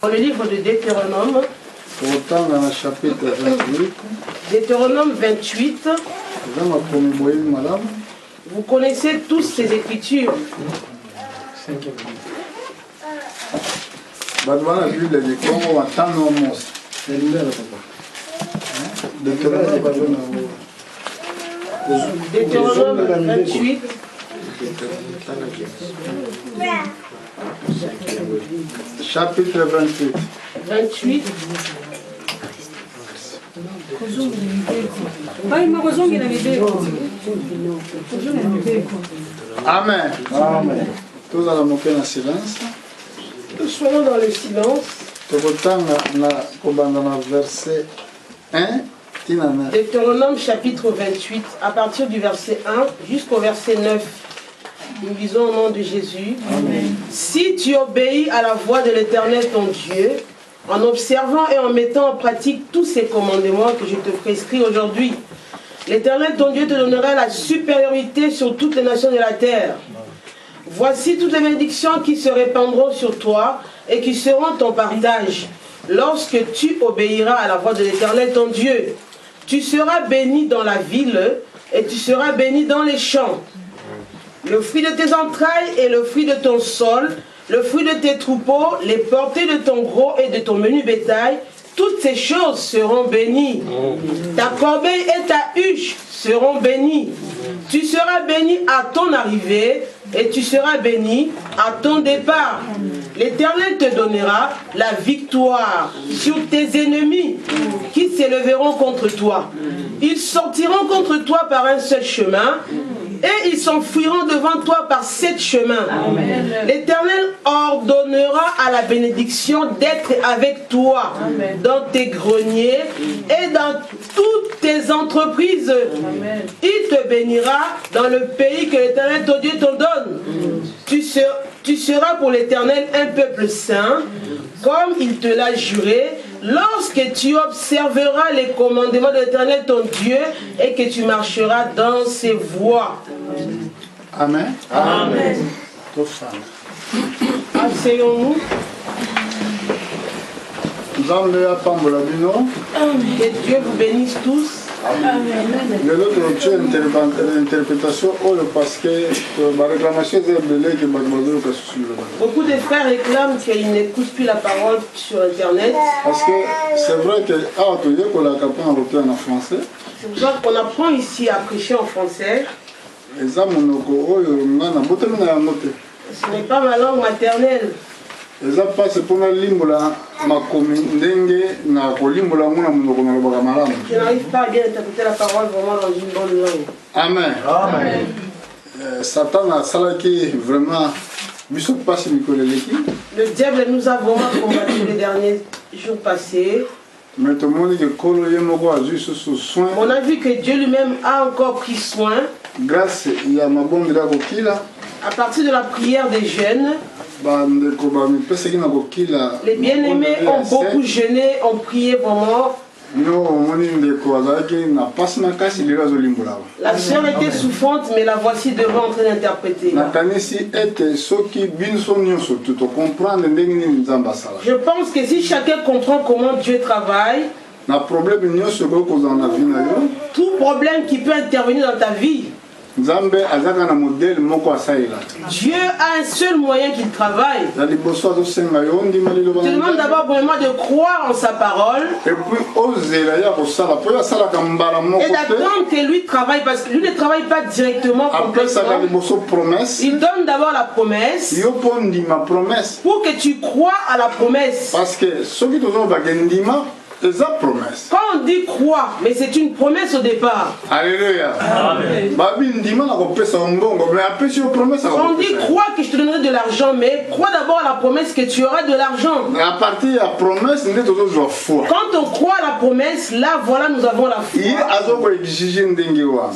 Dans le livre de Deutéronome, chapitre 28, Deutéronome 28, vous connaissez tous ces écritures. Deutéronome 28. Chapitre 28. 28. Amen. Amen. Tous allons monter en silence. Nous soyons dans le silence. Verset 1. Deutéronome chapitre 28, à partir du verset 1 jusqu'au verset 9. Nous lisons au nom de Jésus. Amen. Si tu obéis à la voix de l'Éternel ton Dieu, en observant et en mettant en pratique tous ces commandements que je te prescris aujourd'hui, l'Éternel ton Dieu te donnera la supériorité sur toutes les nations de la terre. Voici toutes les bénédictions qui se répandront sur toi et qui seront ton partage lorsque tu obéiras à la voix de l'Éternel ton Dieu. Tu seras béni dans la ville et tu seras béni dans les champs. Le fruit de tes entrailles et le fruit de ton sol, le fruit de tes troupeaux, les portées de ton gros et de ton menu bétail, toutes ces choses seront bénies. Ta corbeille et ta huche seront bénies. Tu seras béni à ton arrivée et tu seras béni à ton départ. L'Éternel te donnera la victoire sur tes ennemis qui s'élèveront contre toi. Ils sortiront contre toi par un seul chemin et ils s'enfuiront devant toi par 7 chemins. L'Éternel ordonnera à la bénédiction d'être avec toi dans tes greniers et dans toutes tes entreprises. Il te bénira dans le pays que l'Éternel ton Dieu t'en donne. Tu seras pour l'Éternel un peuple saint, comme il te l'a juré, lorsque tu observeras les commandements de l'Éternel ton Dieu et que tu marcheras dans ses voies. Amen. Amen. Asseyons-nous. Que Dieu vous bénisse tous. Beaucoup de frères réclament qu'ils n'écoutent plus la parole sur Internet. Parce que c'est vrai que c'est pour ça qu'on apprend ici à prêcher en français. Ce n'est pas ma langue maternelle. Je n'arrive pas à bien interpréter la parole vraiment dans une bonne langue. Amen. Amen. Satan a salaki vraiment. Le diable nous a vraiment combattu les derniers jours passés. On a vu que Dieu lui-même a encore pris soin. Grâce à ma bonne à partir de la prière des jeunes, les bien-aimés ont beaucoup jeûné, ont prié vraiment. La sœur était souffrante, mais la voici devant en train d'interpréter. Je pense que si chacun comprend comment Dieu travaille, tout problème qui peut intervenir dans ta vie, Dieu a un seul moyen qu'il travaille. Je te demande d'abord vraiment de croire en sa parole et d'attendre que lui travaille, parce que lui ne travaille pas directement complètement. Il donne d'abord la promesse pour que tu crois à la promesse. Parce que quand on dit croire, mais c'est une promesse au départ. Alléluia. Amen. On dit crois que je te donnerai de l'argent, mais crois d'abord à la promesse que tu auras de l'argent. À partir de la promesse, quand on croit à la promesse, là voilà nous avons la foi.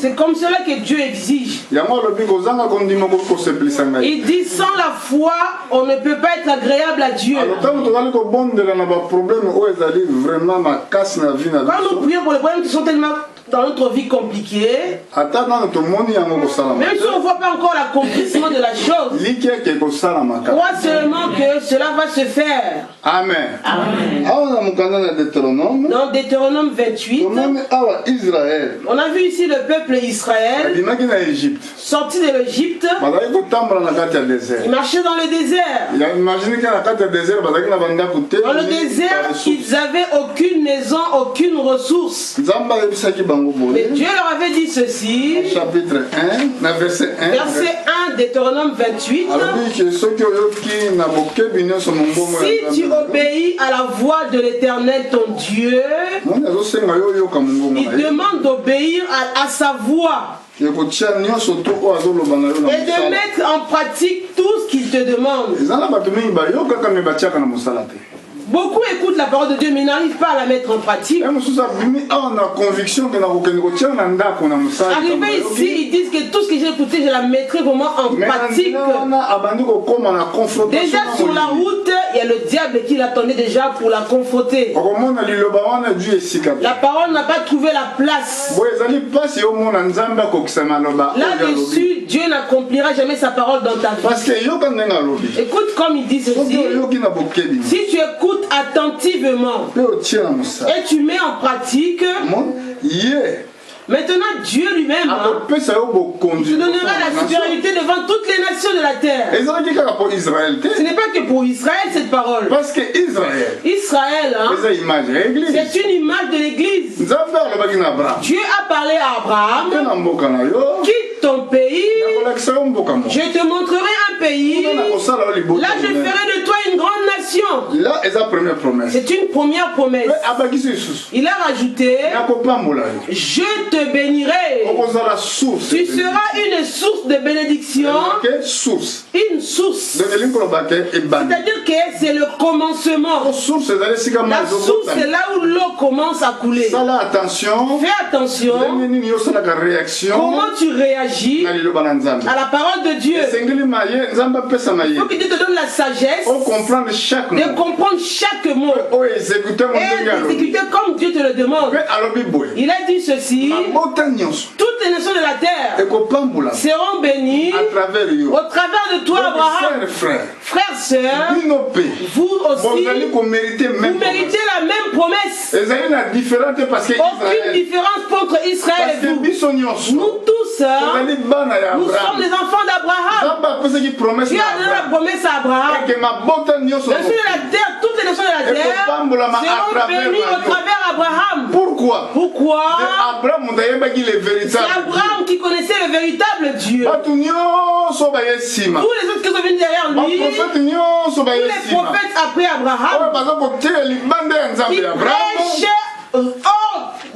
C'est comme cela que Dieu exige. Il dit sans la foi, on ne peut pas être agréable à Dieu. Quand nous prions pour les problèmes qui sont tellement dans notre vie compliquée, même si on ne voit pas encore l'accomplissement de la chose, crois seulement que cela va se faire. Amen. Amen. Dans Deutéronome 28, on a vu ici le peuple Israël sorti de l'Égypte. Ils marchaient dans le désert. Dans le désert, ils n'avaient aucune maison, aucune ressource. Mais Dieu leur avait dit ceci. Chapitre 1, verset 1. Verset 1, Deutéronome 28. Si tu obéis à la voix de l'Éternel ton Dieu, il demande d'obéir à sa voix et de mettre en pratique tout ce qu'il te demande. Beaucoup écoutent la parole de Dieu mais n'arrivent pas à la mettre en pratique. Arrivé ici, ils disent que tout ce que j'ai écouté, je la mettrai vraiment en pratique. Déjà sur la route, il y a le diable qui l'attendait déjà pour la confronter. La parole n'a pas trouvé la place. Là-dessus, Dieu n'accomplira jamais sa parole dans ta vie. Écoute comme il dit ceci. Si tu écoutes attentivement et tu mets en pratique, maintenant Dieu lui-même te donnera la supériorité devant toutes les nations de la terre. Ce n'est pas que pour Israël cette parole. Parce que Israël, c'est une image de l'église. Dieu a parlé à Abraham, quitte ton pays, je te montrerai un pays, là je ferai de toi une grande nation. C'est une première promesse. Il a rajouté, je te bénirai. Tu seras une source de bénédiction. Une source. C'est-à-dire que c'est le commencement. La source, c'est là où l'eau commence à couler. Fais attention. Comment tu réagis à la parole de Dieu. Il faut que Dieu te donne la sagesse de comprendre chaque mot et d'exécuter comme Dieu te le demande. Il a dit ceci. Toutes les nations de la terre seront bénies au travers de toi, Abraham. Frères, sœurs, vous aussi, vous méritez la même promesse. Aucune différence entre Israël et vous. Nous tous, nous sommes les enfants d'Abraham. Dieu a donné la promesse à Abraham. Les nations de la terre, toutes les nations de la terre seront bénies au travers d'Abraham. Pourquoi? C'est Abraham qui connaissait le véritable Dieu. Tous les autres qui sont venus derrière lui, tous les prophètes après Abraham, ils prêchent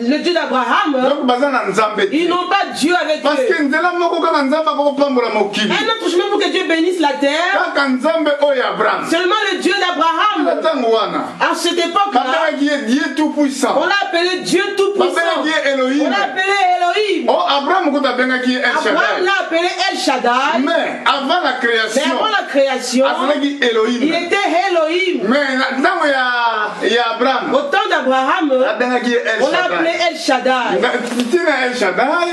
le Dieu d'Abraham, ils n'ont pas Dieu avec eux. Un autre chemin pour que Dieu bénisse la terre, seulement le Dieu d'Abraham. À cette époque-là, on l'a appelé Dieu Tout-Puissant. On l'a appelé Elohim. Abraham l'a appelé El Shaddai. Mais avant la création, il était Elohim. Au temps d'Abraham, on l'a appelé El Shaddai.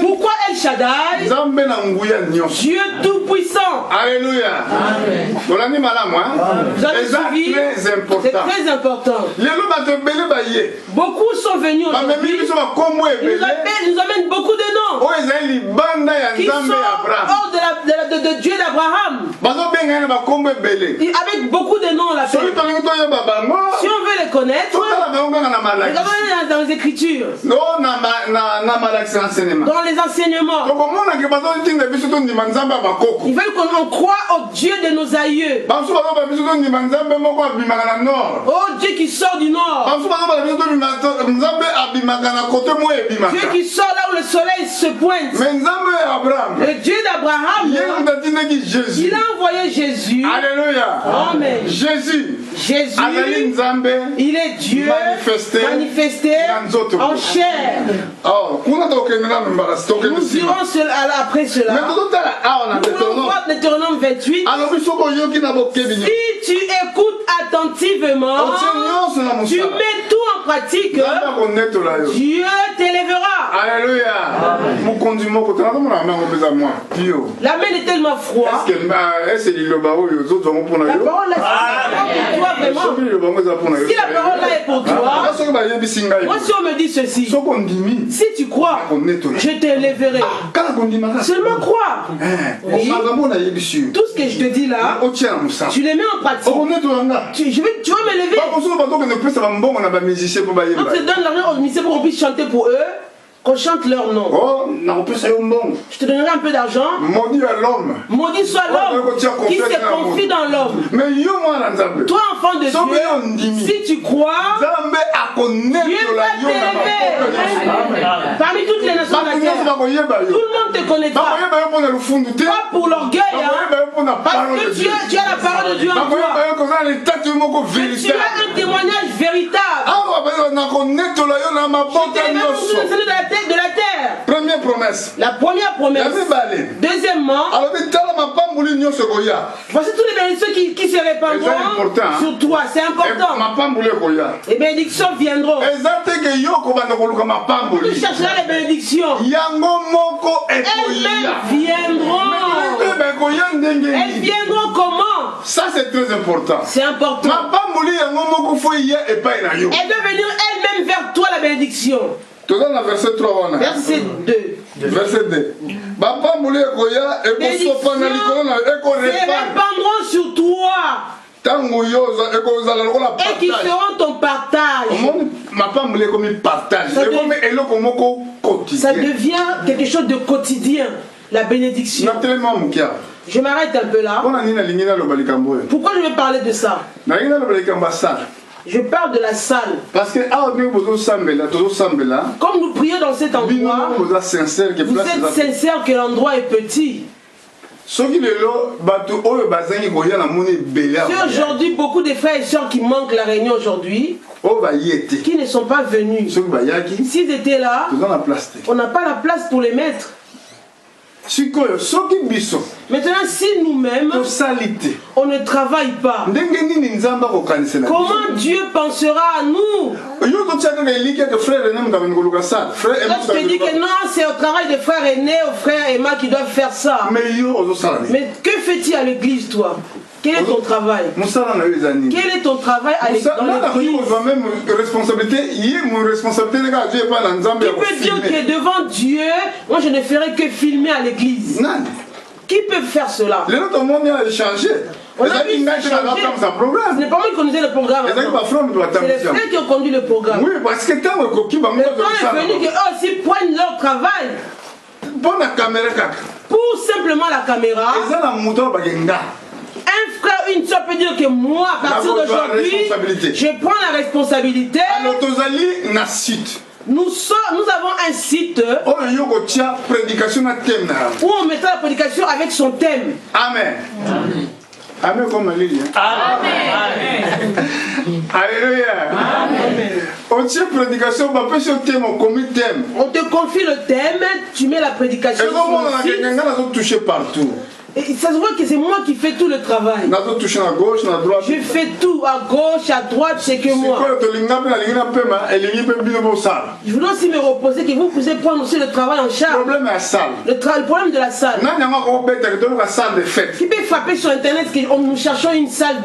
Pourquoi El Shaddai? Dieu Tout-Puissant. Alléluia. Amen. Vous avez suivi? C'est très important. Beaucoup sont venus aujourd'hui. Ils nous amènent beaucoup de noms qui sont hors de Dieu d'Abraham. Avec beaucoup de noms là. Si on veut les connaître, regardez dans les Écritures, dans les enseignements. Ils veulent qu'on croit au Dieu de nos aïeux, au Dieu qui sort du nord, Dieu qui sort là où le soleil se pointe. Le Dieu d'Abraham, il a envoyé Jésus. Alléluia. Amen. Jésus, il est Dieu manifesté en chair. Nous dirons après cela. Nous voulons voir Deutéronome 28. Si tu écoutes attentivement, tu mets tout en pratique, Dieu t'élèvera. Alléluia. La main est tellement froide. La parole là, c'est pour toi vraiment. Si la parole là est pour toi, moi si on me dit ceci, si tu crois, je t'élèverai. Seulement crois. Oui. Tout ce que je te dis là, tu les mets en pratique. Tu vas me lever. On te donne l'argent aux musiciens pour qu'on puisse chanter pour eux, qu'on chante leur nom. Je te donnerai un peu d'argent. Maudit soit l'homme qui se confie dans l'homme. Toi, enfant de Dieu, si tu crois, Dieu va t'élever. Parmi toutes les nations de la terre, tout le monde te connaîtra. Pas pour l'orgueil, parce que tu as la parole de Dieu en toi. Tu as un témoignage véritable. De la terre. Première promesse. La première promesse. Deuxièmement, voici toutes les bénédictions qui se répandront sur toi. C'est important. Les bénédictions viendront. Tu chercheras les bénédictions. Elles-mêmes viendront. Elles viendront comment? Ça c'est très important. C'est important. Elle doit venir elle-même vers toi la bénédiction. Verset 3. Verset 2. Verset 2. Bénédictions se répandront sur toi. Et qui feront ton partage. Ça devient quelque chose de quotidien. La bénédiction. Je m'arrête un peu là. Pourquoi je vais parler de ça? Je parle de la salle. Parce que comme nous prions dans cet endroit, vous êtes sincère que l'endroit est petit. Si aujourd'hui beaucoup de frères et sœurs qui manquent la réunion aujourd'hui, qui ne sont pas venus, s'ils étaient là, on n'a pas la place pour les mettre. Maintenant, si nous-mêmes on ne travaille pas, comment Dieu pensera à nous? Quand je te dis que non, c'est au travail des frères aînés, aux frères Emma qui doivent faire ça. Mais que fais-tu à l'église, toi? Quel est ton travail? Quel est ton travail à l'église? Qui peut dire que devant Dieu, moi je ne ferai que filmer à l'église? Qui peut faire cela? On a vu changer. Ce n'est pas moi qui conduisais le programme. C'est les frères qui ont conduit le programme. Oui, parce que le temps est venu qu'eux aussi prennent leur travail. Pour simplement la caméra. Un frère, une soeur peut dire que moi, à partir d'aujourd'hui, je prends la responsabilité. Nous avons un site où on mettra la prédication avec son thème. Amen. Amen comme Amen. Alléluia. On tient prédication, on te confie le thème, tu mets la prédication sur le site. Touché partout. Et ça se voit que c'est moi qui fais tout le travail. Je fais tout, à gauche, à droite, c'est que moi. Je voudrais aussi me reposer, que vous puissiez prendre aussi le travail en charge. Le problème de la salle. Qui peut frapper sur internet que nous cherchons une salle.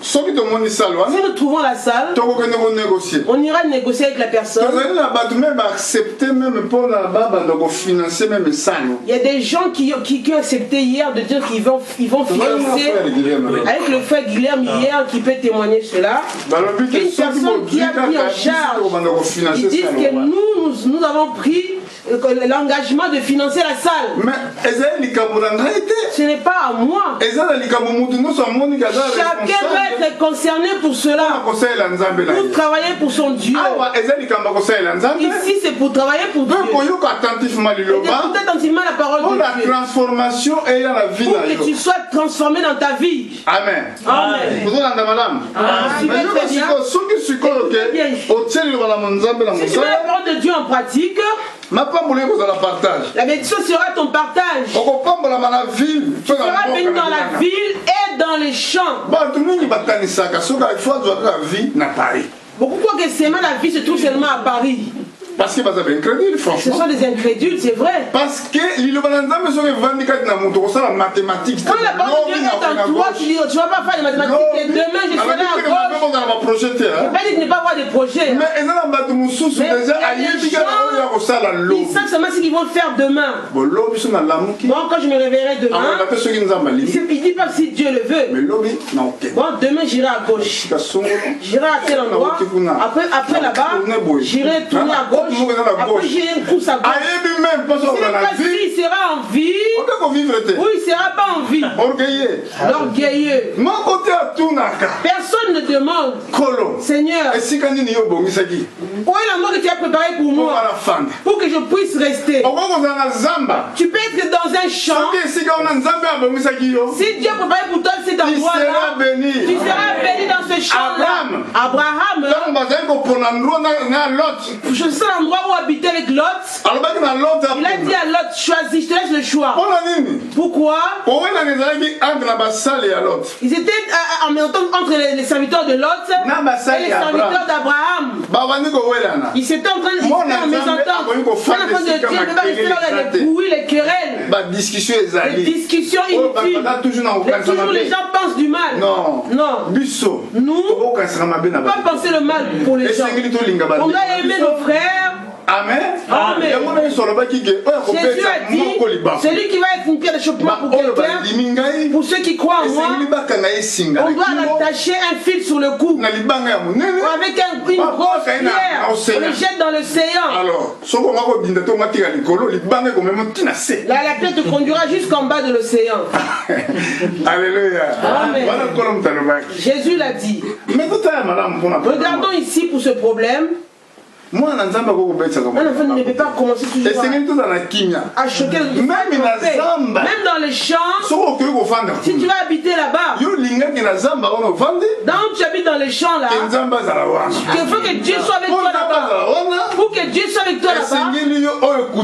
Si nous trouvons la salle, on ira négocier avec la personne. Il y a des gens qui ont accepté hier de dire qu'ils vont financer avec le frère Guilherme hier qui peut témoigner cela. Une personne qui a pris en charge. Ils disent que nous avons pris l'engagement de financer la salle. Mais ce n'est pas à moi. Chacun doit être concerné pour cela. Pour travailler pour son Dieu. Ici c'est pour travailler pour Dieu. Écoutez attentivement la parole de Dieu. Pour que tu sois transformé dans ta vie. Amen. Amen. Si tu mets la parole de Dieu en pratique, la bénédiction sera ton partage. Tu seras béni dans la ville et dans les champs. Beaucoup croient que seulement la vie se trouve seulement à Paris. Parce que vous avez incrédule, franchement. Ce sont des incrédules, c'est vrai. Parce que l'Ilobananza me sont vendus dans mon tour, ça la mathématique. Quand la parole de Dieu est en toi, tu dis, tu ne vas pas faire des mathématiques et demain je serai à gauche. Je n'ai pas dit de ne pas avoir des projets. Mais ils savent seulement ce qu'ils vont faire demain. Bon, quand je me réveillerai demain, il ne dit pas si Dieu le veut. Bon, demain j'irai à gauche. J'irai à tel endroit. Après là-bas, j'irai tourner à gauche. Après j'ai une course à gauche. Il sera en vie ou il ne sera pas en vie. L'orgueilleux. Personne ne demande, Seigneur, où est l'endroit que tu as préparé pour moi pour que je puisse rester. Tu peux être dans un champ. Si Dieu a préparé pour toi cet endroit-là, tu seras béni dans ce champ-là. Abraham, je sais l'endroit où habiter avec Lot. Il a dit à Lot, choisis, je te laisse le choix. Pourquoi? Ils étaient en même temps entre les serviteurs de Lot et les serviteurs d'Abraham. Ils étaient en train de mésentendre. De Dieu, ne pas rester dans les bruits, les querelles, les discussions inutiles. Toujours les gens pensent du mal. Non. Nous, on ne peut pas penser le mal pour les gens. On doit aimer nos frères. Amen. Jésus a dit, celui qui va être une pierre d'achoppement pour quelqu'un, pour ceux qui croient en moi, on doit attacher un fil sur le cou. Avec une grosse pierre, on le jette dans l'océan. La pierre te conduira jusqu'en bas de l'océan. Alléluia. Amen. Jésus l'a dit. Regardons ici pour ce problème. Un enfant ne peut pas commencer toujours à choquer le même dans les champs. Si tu vas habiter là-bas, donc tu habites dans les champs là, il faut que Dieu soit avec toi là-bas. Pour que Dieu soit avec toi là-bas, il faut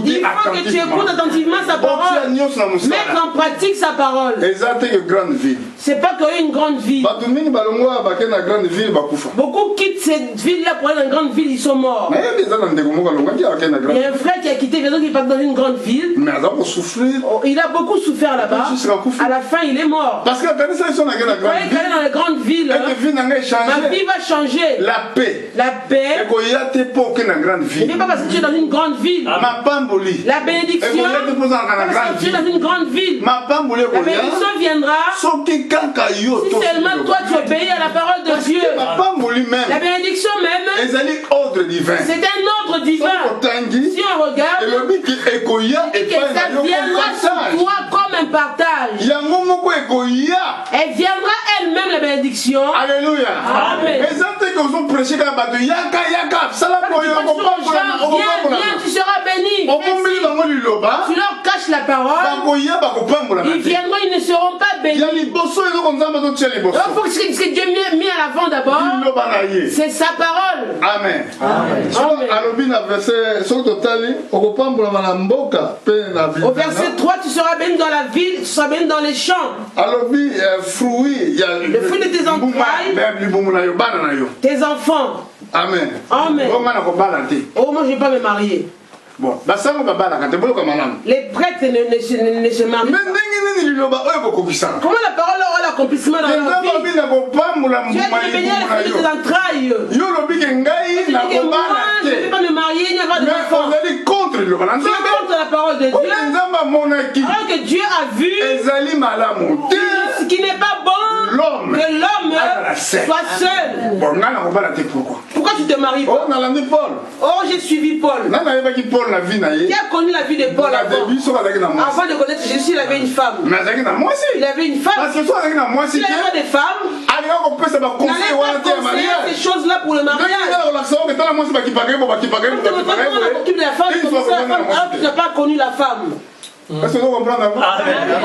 que tu écoutes attentivement sa parole, mettre en pratique sa parole. C'est pas qu'une grande ville. Beaucoup quittent cette ville-là pour aller dans une grande ville, ils sont morts. Il y a un frère qui a quitté, il est parti dans une grande ville. Il a beaucoup souffert là-bas. À la fin, il est mort. Parce que quand il est dans les grandes villes, ma vie va changer. La paix. Ce n'est pas parce que tu es dans une grande ville. La bénédiction, parce que tu es dans une grande ville. La bénédiction viendra si seulement toi tu obéis à la parole de Dieu. La bénédiction même, c'est un ordre divin. Si on regarde, que ça viendra sur toi comme un partage. Elle viendra elle-même la bénédiction. Alléluia. Amen. Viens, tu seras béni. Tu leur caches la parole. Ils viendront, ils ne seront pas bénis. Il faut que ce que Dieu met à l'avant d'abord, c'est sa parole. Amen. Au verset 3, tu seras béni dans la ville, tu seras béni dans les champs. Le fruit de tes entrailles, tes enfants. Amen. Amen. Oh, moi je ne vais pas me marier. Bon, les prêtres ne se marient pas. Comment la parole aura l'accomplissement dans leur vie? Tu as été béni à la fruit de tes entrailles. Je ne vais pas me marier, il n'y a pas d'enfant. Tu es contre la parole de Dieu. Alors que Dieu a vu ce qui n'est pas bon, que l'homme soit seul. Pourquoi tu te maries pas? Oh, j'ai suivi Paul. Qui a connu la vie de Paul avant de connaître Jésus, il avait une femme. Il avait une femme. S'il n'avait pas de femme, il n'allait pas conseiller ces choses-là pour le mariage. Tu n'as pas connu la femme. Vous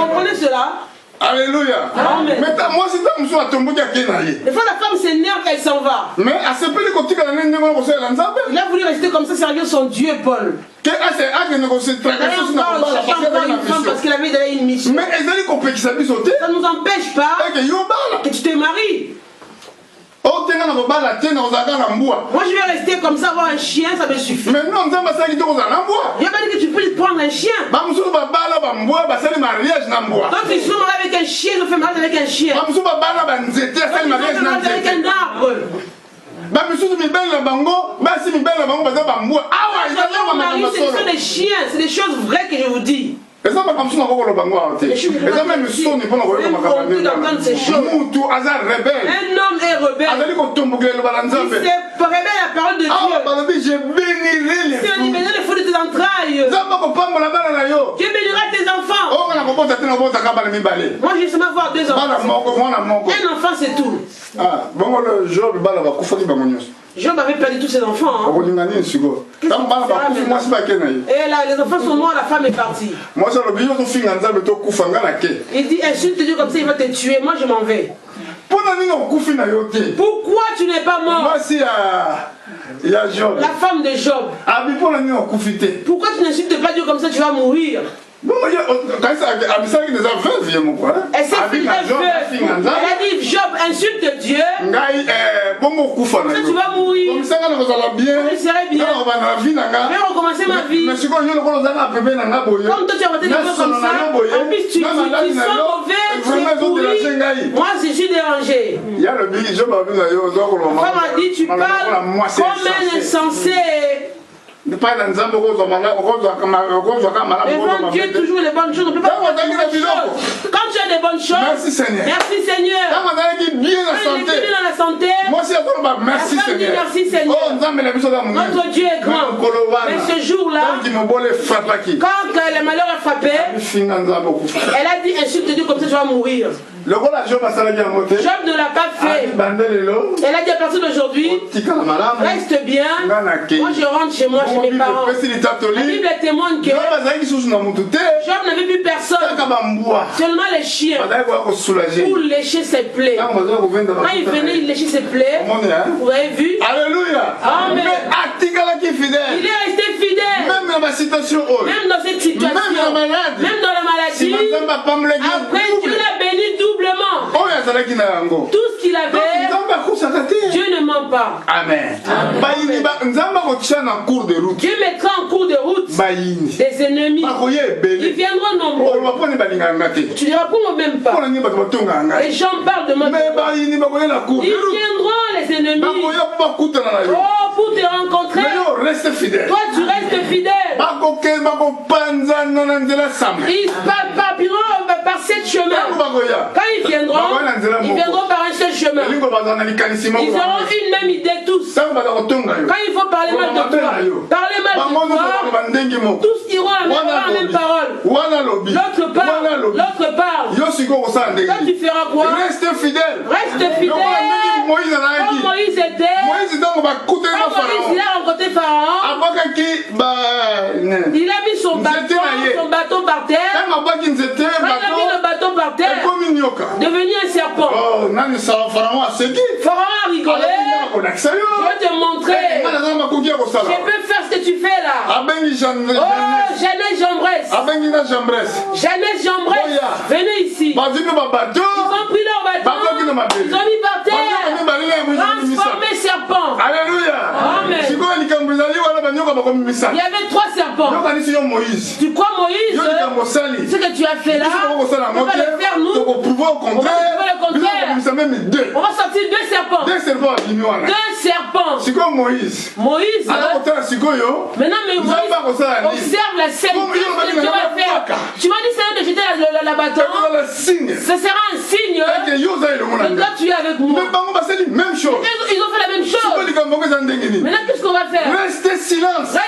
comprenez cela? Alléluia. Amen. Mais moi c'est un monsieur à tomber qui a gagné. Des fois la femme s'énerve quand il s'en va. Mais à ce peu de côté quand il a voulu rester comme ça, servir son Dieu Paul. Parce qu'il avait déjà une mission. Mais ça ne nous empêche pas que tu te maries. Moi je vais rester comme ça, avoir un chien, ça me suffit. Mais non, ça va Il n'y a pas dit que tu peux prendre un chien. Donc ils sont mariés avec un chien, ils ont fait mariage avec un chien. Ils ont fait mariage avec un arbre. Ce sont des chiens, c'est des choses vraies que je vous dis. Et ça, même si on d'entendre ces choses. Un homme est rebelle. Il se révèle la parole de Dieu. Je bénirai les fruits de tes entrailles. Dieu bénira tes enfants. Moi, je vais seulement voir 2 enfants. Un enfant, c'est tout. Job avait perdu tous ses enfants. Hein. Et là, les enfants sont morts, la femme est partie. Il dit, insulte Dieu comme ça, il va te tuer. Moi, je m'en vais. Pourquoi tu n'es pas mort? La femme de Job. Pourquoi tu n'insultes pas Dieu comme ça, tu vas mourir? Elle s'est fait veuve. Elle a dit, Job, insulte Dieu. Comme ça tu vas mourir. Je serai bien. Je vais recommencer ma vie. Comme toi tu as voté des choses comme ça. En plus tu sens mauvais, tu es pourri. Moi je suis dérangé. La femme a dit, tu parles comme un insensé. Devant Dieu, toujours les bonnes choses. On ne peut pas faire des bonnes choses. Quand tu as des bonnes choses, merci Seigneur. Merci Seigneur. Quand il est bien dans la santé, merci Seigneur. Merci Seigneur. Notre Dieu est grand. Mais ce jour-là, quand le malheur a frappé, elle a dit, insulte Dieu comme ça tu vas mourir. Job ne l'a pas fait. Elle a dit à partir d'aujourd'hui, reste bien. Moi je rentre chez moi, chez mes parents. La Bible témoigne que Job n'avait plus personne, seulement les chiens pour lécher ses plaies. Quand il venait, il léchait ses plaies. Vous avez vu? Alléluia. Amen. Il est resté fidèle. Même dans cette situation. Même dans la maladie. Après Dieu l'a béni doublement. Tout ce qu'il avait, Dieu ne ment pas. Amen. Dieu mettra en cours de route des ennemis. Ils viendront nombreux. Tu ne réponds même pas. Les gens parlent de moi. Ils viendront les ennemis. Oh, pour te rencontrer. Toi tu restes fidèle. Ils partiront par 7 chemins. Quand ils viendront par un seul chemin. Ils auront une même idée tous. Quand il faut parler mal de toi, parler mal de toi, tous iront à la même parole. L'autre parle. Toi tu feras quoi? Reste fidèle. Comme Moïse était. Quand Moïse a rencontré Pharaon, il a mis son bâton par terre. Quand il a mis le bâton par terre, devenu un serpent. Pharaon a rigolé. Je vais te montrer. Je peux faire ce que tu fais là. Oh, Jeannette Jambresse. Venez ici. Ils ont pris leur bâton. Ils ont mis par terre. Transformé serpent. Alléluia. Amen. Il y avait 3 serpents. Tu crois Moïse? Ce que tu as fait là, on va le faire nous. On va prouver le contraire. On va sortir 2 serpents. 2 serpents. Moïse. Maintenant, mais Moïse observe la scène. Qu'est-ce que tu vas faire? Tu m'as dit c'est de jeter la bâton. Ce sera un signe que toi tu es avec moi. Ils ont fait la même chose. Maintenant, qu'est-ce qu'on va faire? Restez silence. Ça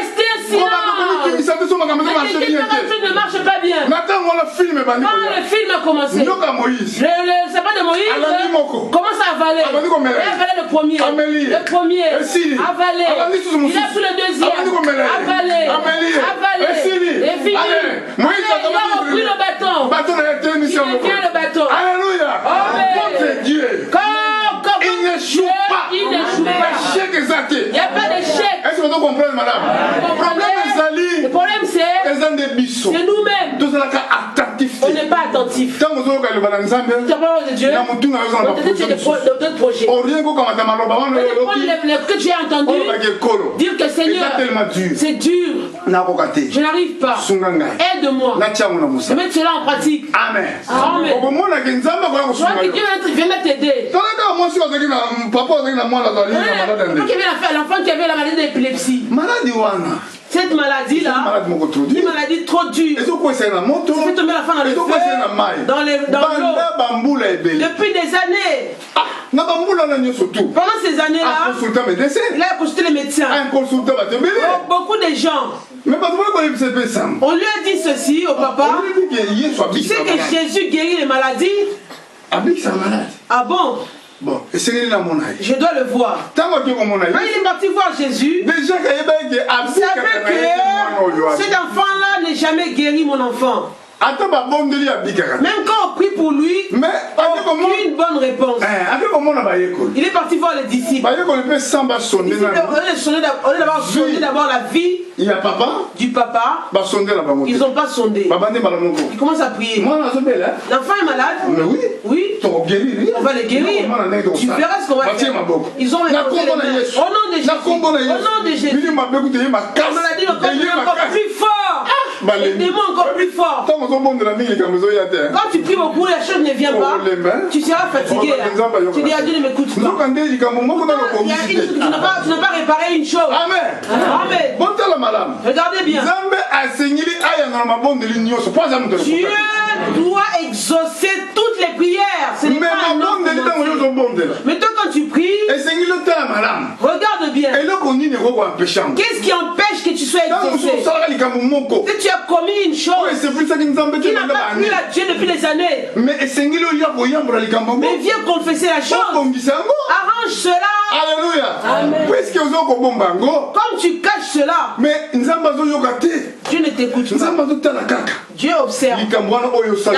ne marche pas bien. Quand le film a commencé, le sapin de Moïse commence à avaler. Il a avalé le premier. Avalé. Il a pris le deuxième. Avalé. Et fini. Il a repris le bâton. Il tient le bâton. Alléluia. Votre Dieu. Il n'échoue pas. Il n'y a pas d'échec. Est-ce que vous comprenez, madame? Le problème c'est nous-mêmes. On n'est pas pas attentif. Tant que vous avez la Tu as parlé de Dieu. Peut-être tu as d'autres projets. Que tu as entendu dire que Seigneur, c'est dur. Je n'arrive pas. Aide-moi. Je mets cela en pratique. Amen. Amen. Que Dieu vienne t'aider. L'enfant qui avait la maladie d'épilepsie. Cette maladie-là, une maladie trop dure, fait tomber la femme dans le feu, dans l'eau, depuis des années. Pendant ces années-là, il a consulté les médecins. Beaucoup de gens. On lui a dit ceci au papa. Tu sais que Jésus guérit les maladies. Ah bon? Bon, je dois le voir. Quand il est parti voir Jésus, il savait que cet enfant-là n'est jamais guéri, mon enfant. Même quand on prie pour lui, aucune bonne réponse. Il est parti voir les disciples. On est d'abord sondé d'abord la vie du papa. Ils n'ont pas sondé. Ils commencent à prier. L'enfant est malade. Oui. On va le guérir. Tu verras ce qu'on va faire. Ils ont répondu les mains. Au nom de Jésus. Au nom de Jésus. La maladie encore plus fort. Les démons encore plus fort. Quand tu pries beaucoup, la chose ne vient pas. Tu seras fatigué. Tu dis à Dieu ne m'écoute pas. Tu n'as pas réparé une chose. Amen. Regardez bien. Dieu doit exaucer toutes les prières. Ce n'est pas un homme. Mais toi quand tu pries, regarde bien. Qu'est-ce qui empêche que tu sois exaucé? Si tu as commis une chose qui n'a pas plu à Dieu depuis des années, mais viens confesser la chose. Arrange cela. Alléluia. Amen. Comme tu caches cela, Dieu ne t'écoute pas. Dieu observe la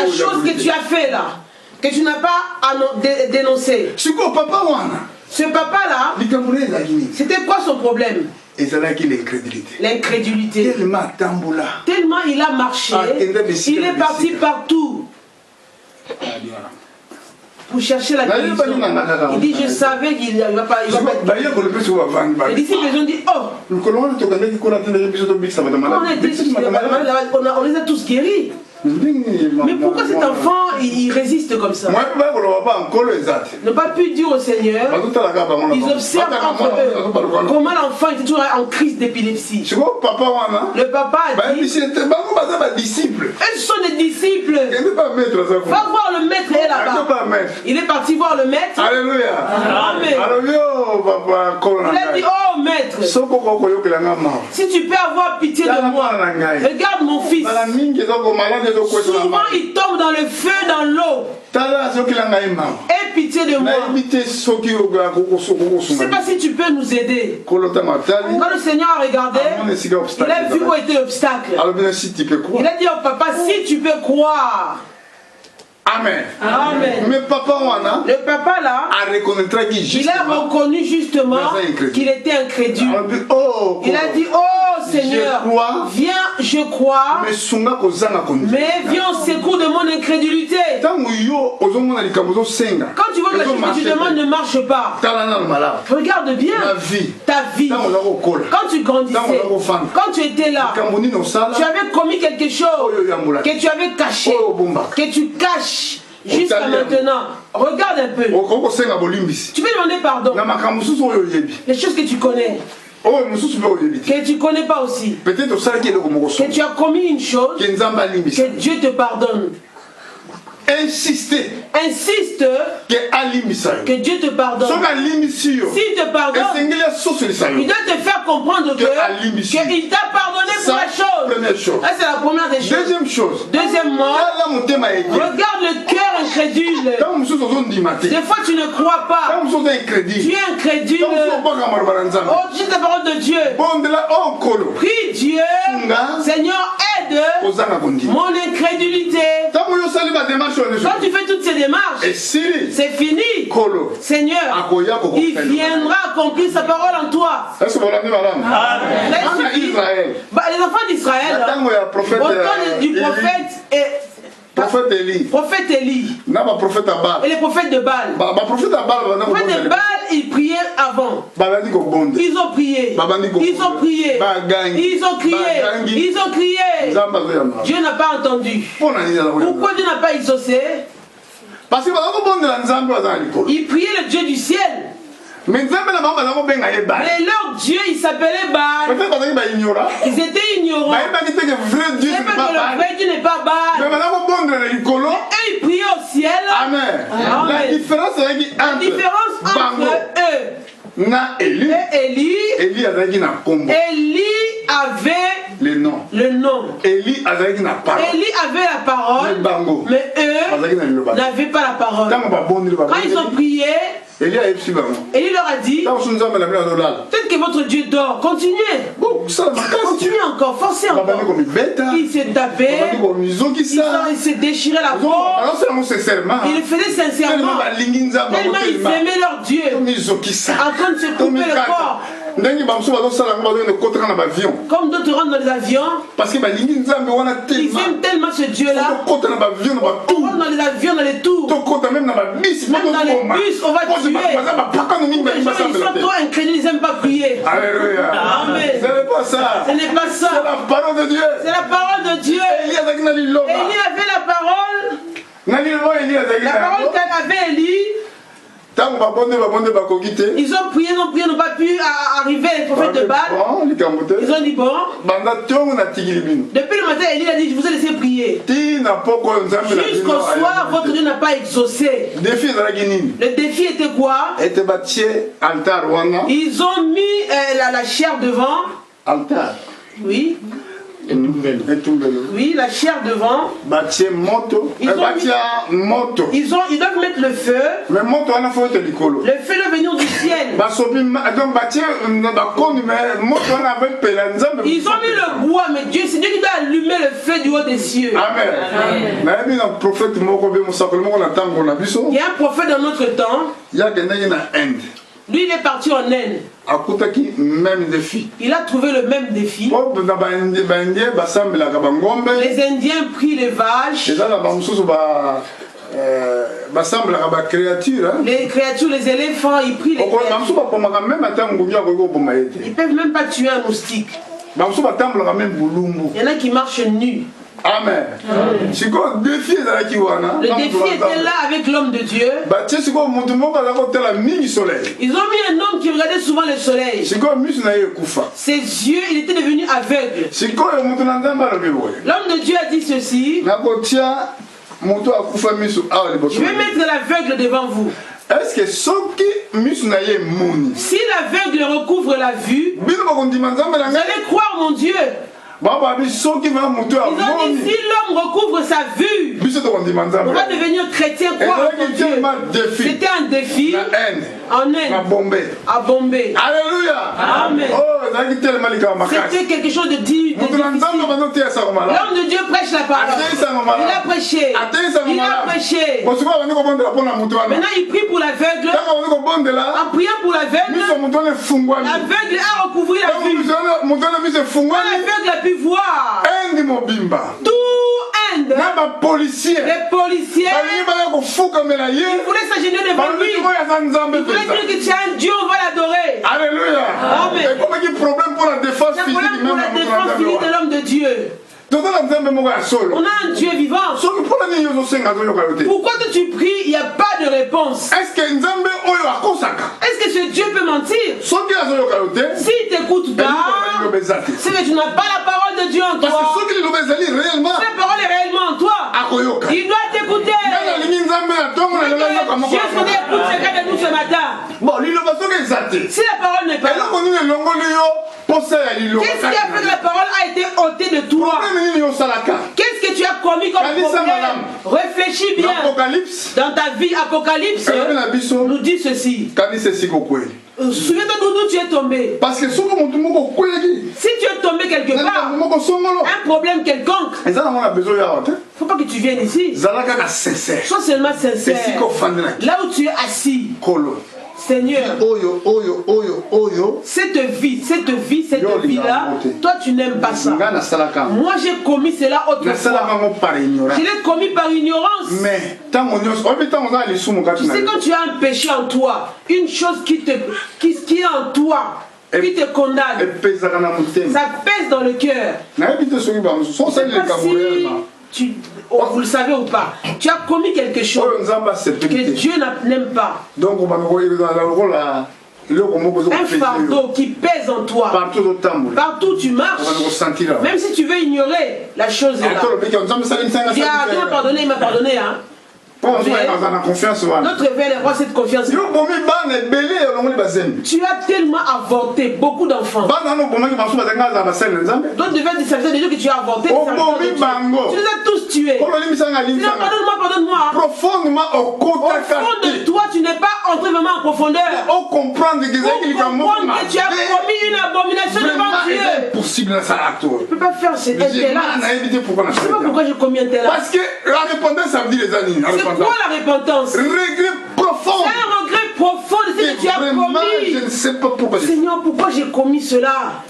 chose que tu as fait là, que tu n'as pas dénoncé. Ce papa-là, c'était quoi son problème? L'incrédulité. Tellement il a marché, il est parti partout pour chercher la guérison. Il dit, je savais qu'il ne va pas. Les disciples ont dit, oh, on les a tous guéris. Mais pourquoi cet enfant il résiste comme ça? Ne pas pu dire au Seigneur. Ils observent entre eux comment l'enfant était toujours en crise d'épilepsie. Le papa a dit, ce sont des disciples. Va voir le maître est là-bas. Il est parti voir le maître. Alléluia. Amen. Il a dit, oh maître, si tu peux avoir pitié de moi, regarde mon fils. Souvent il tombe dans le feu, dans l'eau. Aie pitié de moi. Je ne sais pas si tu peux nous aider. Quand le Seigneur a regardé, il a vu où était l'obstacle. Il a dit au papa, si tu peux croire. Amen. Amen. Mais papa, le papa là, il a reconnu justement qu'il était incrédule. Il a dit, oh Seigneur, viens, je crois, mais viens au secours de mon incrédulité. Quand tu vois que la chose que tu demandes ne marche pas, regarde bien ta vie. Quand tu grandissais, quand tu étais là, tu avais commis quelque chose que tu avais caché, que tu caches jusqu'à maintenant. Regarde un peu. Tu peux demander pardon. Les choses que tu connais, que tu ne connais pas aussi, que tu as commis une chose, que Dieu te pardonne. Insiste que Dieu te pardonne. S'il te pardonne, il doit te faire comprendre qu'il t'a pardonné pour la chose. Ça, c'est la première des choses. Deuxièmement, regarde le cœur incrédule. Des fois tu ne crois pas. Tu es incrédule. Oh, juste la parole de Dieu. Prie Dieu, Seigneur, aide mon incrédulité. Quand tu fais toutes ces démarches, c'est fini. Seigneur, il viendra accomplir sa parole en toi. Les enfants d'Israël, au temps du prophète Prophète Élie. Prophète Élie. Prophète Abal. Et les prophètes de Baal. Prophète Abal. Les prophètes de Baal, ils priaient avant. Ils ont prié. Ils ont prié. Ils ont crié. Ils ont crié. Dieu n'a pas entendu. Pourquoi Dieu n'a pas exaucé? Parce que ils priaient le Dieu du ciel. Mais leur Dieu, il s'appelait Baal. Ils étaient ignorants. Ils savaient que le vrai Dieu n'est pas Baal. Et eux, ils priaient au ciel. Amen. La différence entre eux et Élie. Élie avait le nom. Élie avait la parole. Mais eux n'avaient pas la parole. Quand ils ont prié, Élie leur a dit, peut-être que votre Dieu dort. Continuez. Continuez encore. Forcez encore. Il s'est tapé. Il s'est déchiré la peau. Il le faisait sincèrement. Tellement ils aimaient leur Dieu. En train de se couper le corps. Comme d'autres rentrent dans les avions. Parce qu'ils aiment tellement ce Dieu-là. On rentre dans les avions, dans les tours. Même dans les bus, on va tuer. Les gens, ils sont trop incrédules, ils n'aiment pas prier. Alléluia. Amen. Ce n'est pas ça. Ce n'est pas ça. C'est la parole de Dieu. C'est la parole de Dieu. Élie avait la parole. La parole qu'avait Élie. Ils ont prié, n'ont pas pu arriver les prophètes de Baal. Ils ont dit bon. Depuis le matin, Élie a dit, je vous ai laissé prier. Jusqu'au soir, votre Dieu n'a pas exaucé. Le défi était quoi? Ils ont mis la chair devant. Oui. Oui, la chair devant. Ils doivent mettre le feu. Le feu doit venir du ciel. Ils ont mis le bois, mais Dieu, c'est Dieu qui doit allumer le feu du haut des cieux. Amen. Il y a un prophète dans notre temps. Lui, il est parti en Inde. Il a trouvé le même défi. Les Indiens prient les vaches. Les créatures, les éléphants, ils prient les créatures. Ils ne peuvent même pas tuer un moustique. Il y en a qui marchent nus. Amen. Le défi était là avec l'homme de Dieu. Ils ont mis un homme qui regardait souvent le soleil. Ses yeux, il était devenu aveugle. L'homme de Dieu a dit ceci. Je vais mettre l'aveugle devant vous. Est-ce que si l'aveugle recouvre la vue, vous allez croire mon Dieu. Ils ont dit si l'homme recouvre sa vue, on va devenir chrétien, croire en Dieu. C'était un défi en Inde, à Bombay. Alléluia. Amen. C'était quelque chose de difficile. L'homme de Dieu prêche la parole. Il a prêché. Il a prêché. Maintenant il prie pour l'aveugle. En priant pour l'aveugle, l'aveugle a recouvert la vue. L'aveugle a pu voir. Tout Inde. Les policiers. Ils voulaient s'agenouiller devant lui. Ils voulaient dire que tu as un Dieu, on va l'adorer. Alléluia. Amen. Et comme il y a problème pour la défense physique de l'homme de Dieu. On a un Dieu vivant. Pourquoi tu pries, il n'y a pas de réponse? Est-ce que ce Dieu peut mentir? S'il ne t'écoute pas, c'est que tu n'as pas la parole de Dieu en toi. Si la parole est réellement en toi, il doit t'écouter. Dieu s'en écoute chacun de nous ce matin. Si la parole n'est pas là, qu'est-ce qui a fait que la parole a été ôtée de toi? Qu'est-ce que tu as commis comme problème? Réfléchis bien. Dans ta vie, Apocalypse nous dit ceci. Souviens-toi d'où tu es tombé. Parce que si tu es tombé quelque part, un problème quelconque, il ne faut pas que tu viennes ici. Sois seulement sincère. Là où tu es assis. Seigneur, cette vie, cette vie-là, toi tu n'aimes pas ça. Moi j'ai commis cela autrefois. Je l'ai commis par ignorance. Mais tu sais, quand tu as un péché en toi, une chose qui est en toi, qui te condamne, ça pèse dans le cœur. Vous le savez ou pas, tu as commis quelque chose que Dieu n'aime pas. Donc, un fardeau qui pèse en toi. Partout tu marches, même si tu veux ignorer la chose est là. Dieu m'a pardonné, il m'a pardonné. Hein. Notre réveil rend cette confiance. Tu as tellement avorté beaucoup d'enfants. D'autres devaient dire de Dieu que tu as avorté. Tu les as tous tués. Pardonne-moi. Profondément au fond de toi, tu n'es pas entré vraiment en profondeur. Pour comprendre que tu as commis une abomination devant Dieu. Impossible dans ça. Tu ne peux pas faire cet acte-là. Je ne sais pas pourquoi j'ai commis un tel acte. Parce que la repentance, ça veut dire les amis. C'est quoi la repentance? Regret profond. C'est un regret profond de ce que tu as commis. Je ne sais pas pourquoi. Seigneur, pourquoi j'ai commis cela?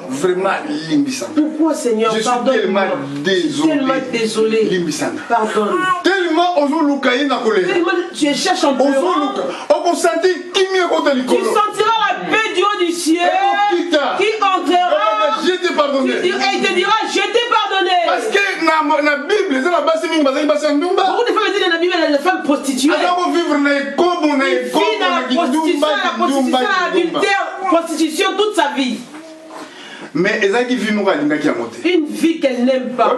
Vraiment limbissant. Pourquoi, Seigneur? Je suis tellement désolé. Pardonne. Tellement tu cherches en pleurant. Tu sentiras la paix du haut du ciel qui entrera. Je t'ai pardonné. Et il te dira, je t'ai pardonné. Parce que dans la Bible, c'est la base de beaucoup de femmes disent dans la Bible, les femmes prostituées. Prostitution toute sa vie. Mais une vie qu'elle n'aime pas.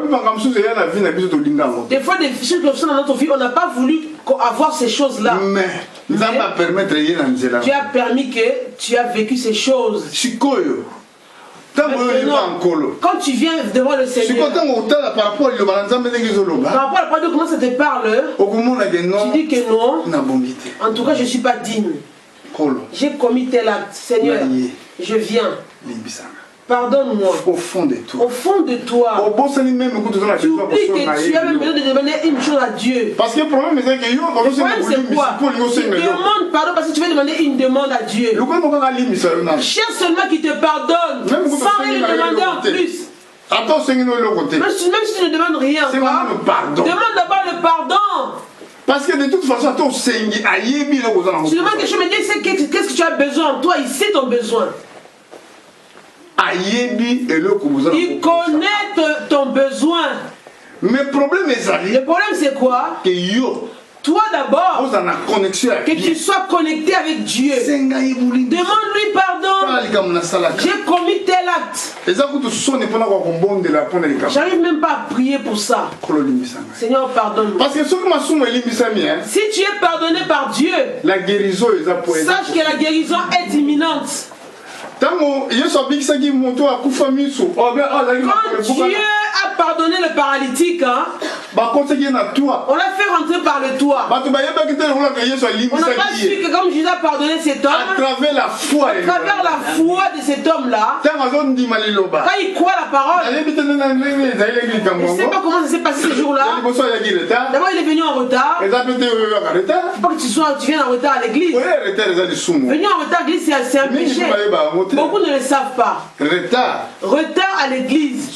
Des fois, des choses comme ça dans notre vie, on n'a pas voulu avoir ces choses-là. Mais Dieu a permis que tu as vécu ces choses. Quand tu viens devant le Seigneur, par rapport à la parole de comment ça te parle, tu dis que non, en tout cas je ne suis pas digne. J'ai commis tel acte. Seigneur, je viens. Pardonne-moi. Au fond de toi. Au fond de toi. Tu oublies que tu as même besoin de demander une chose à Dieu. Parce que le problème c'est que c'est quoi? Tu demandes pardon parce que tu veux demander une demande à Dieu. Cherche seulement qu'il te pardonne sans rien demander en plus. Même si tu ne demandes rien, demande d'abord le pardon. Parce que de toute façon, tu demandes quelque chose, mais Dieu sait qu'est-ce que tu as besoin. Toi, il sait ton besoin. Il connaît ton besoin. Mais le problème c'est quoi? Toi d'abord, que tu sois connecté avec Dieu. Demande-lui pardon. J'ai commis tel acte. J'arrive même pas à prier pour ça. Seigneur, pardonne-moi. Parce que si tu es pardonné par Dieu, sache que la guérison est imminente. Quand Dieu a pardonné le paralytique, hein, on l'a fait rentrer par le toit. On n'a pas su que comme Jésus a pardonné cet homme, à travers la foi de cet homme-là, quand il croit la parole, je ne sais pas comment ça s'est passé ce jour-là. D'abord, il est venu en retard. Il ne faut pas que tu viennes en retard à l'église. Venir en retard à l'église, c'est un péché. Beaucoup ne le savent pas. Retard à l'église.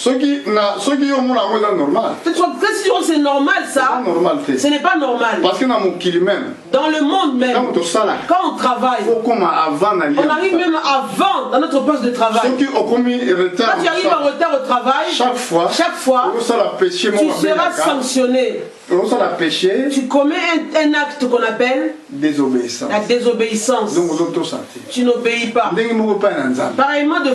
C'est normal ça. Ce n'est pas normal. Parce que dans le monde même, quand on travaille, on arrive même avant dans notre poste de travail. Quand tu arrives en retard au travail, chaque fois, tu seras sanctionné. Tu commets un acte qu'on appelle la désobéissance. Tu n'obéis pas. Pareillement de